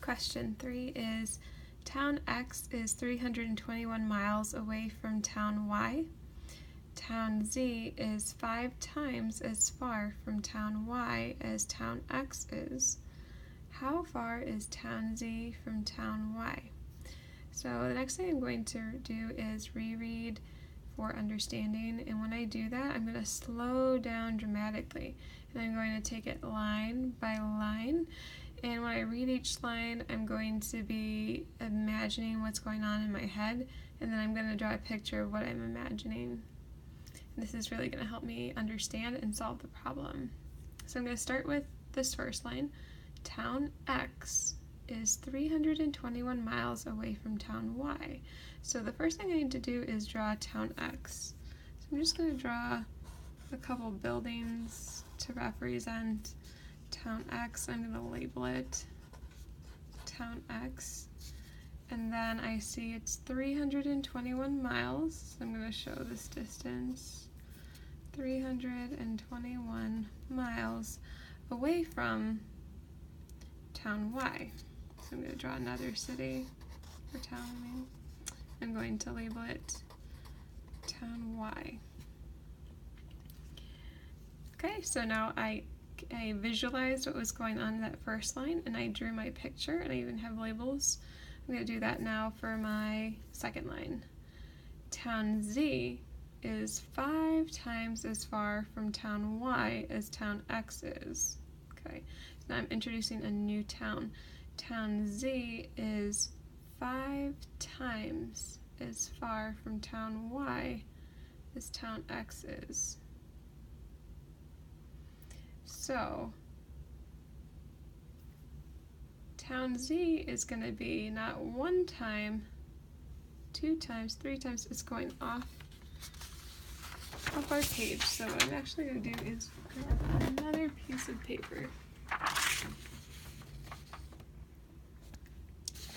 Question 3 is, town X is 321 miles away from town Y. Town Z is 5 times as far from town Y as town X is. How far is town Z from town Y? So the next thing I'm going to do is reread for understanding, and when I do that, I'm going to slow down dramatically, and I'm going to take it line by line. And when I read each line, I'm going to be imagining what's going on in my head, and then I'm going to draw a picture of what I'm imagining. This is really going to help me understand and solve the problem. So I'm going to start with this first line. Town X is 321 miles away from town Y. So the first thing I need to do is draw town X. So I'm just going to draw a couple buildings to represent town X. I'm going to label it town X. And then I see it's 321 miles. So I'm going to show this distance. 321 miles away from town Y. So I'm going to draw another city, or town, I mean. I'm going to label it town Y. Okay, so now I visualized what was going on in that first line, and I drew my picture, and I even have labels. I'm going to do that now for my second line. Town Z is 5 times as far from town Y as town X is. Okay, so now I'm introducing a new town. Town Z is 5 times as far from town Y as town X is. So town Z is going to be not 1 time, 2 times, 3 times. It's going off our page. So what I'm actually going to do is grab another piece of paper.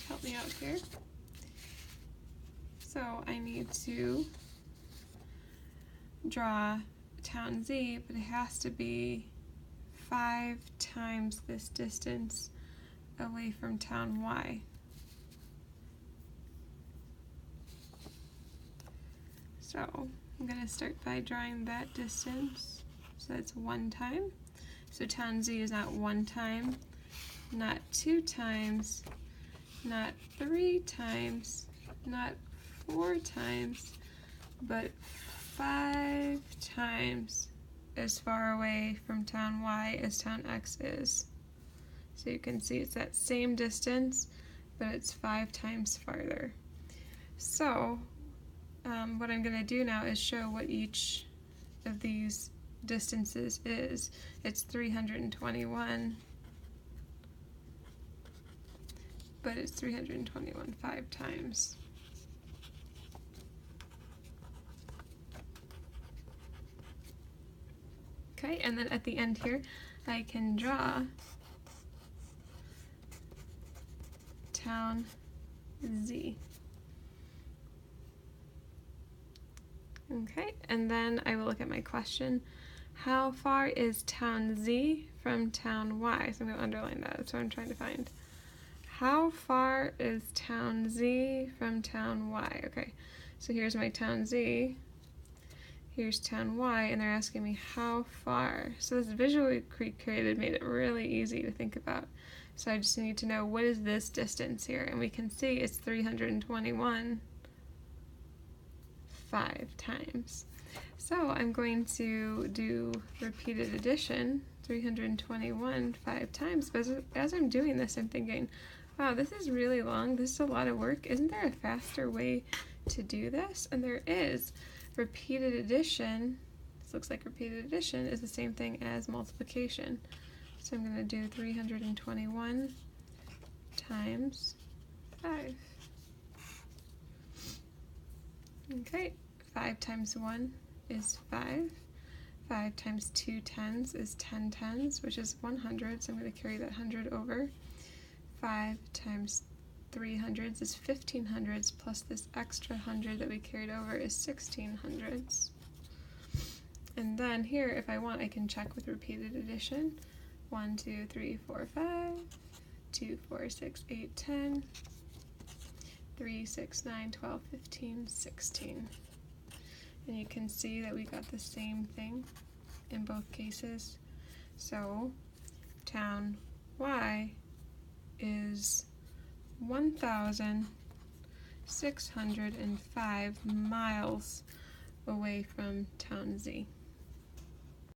Help me out here. So I need to draw town Z, but it has to be 5 times this distance away from town Y. So I'm going to start by drawing that distance. So that's 1 time. So town Z is not 1 time, not 2 times, not 3 times, not 4 times, but 5 times as far away from town Y as town X is. So you can see it's that same distance, but it's 5 times farther. So what I'm going to do now is show what each of these distances is. It's 321, but it's 321 5 times. Okay, and then at the end here, I can draw town Z. Okay, and then I will look at my question. How far is town Z from town Y? So I'm going to underline that. That's what I'm trying to find. How far is town Z from town Y? Okay, so here's my town Z. Here's town Y, and they're asking me how far. So this visual we created made it really easy to think about. So I just need to know what is this distance here, and we can see it's 321 5 times. So I'm going to do repeated addition, 321 5 times, but as I'm doing this, I'm thinking, wow, this is really long, this is a lot of work. Isn't there a faster way to do this? And there is. Repeated addition, this looks like repeated addition, is the same thing as multiplication. So I'm going to do 321 times 5. Okay, 5 times 1 is 5. 5 times 2 tens is 10 tens, which is 100, so I'm going to carry that 100 over. 5 times 3 hundreds is 15 hundreds, plus this extra 100 that we carried over is 16 hundreds. And then here, if I want, I can check with repeated addition. 1, 2, 3, 4, 5. 2, 4, 6, 8, 10, 3, 6, 9, 12, 15, 16. And you can see that we got the same thing in both cases. So town Y is 1,605 miles away from town Z.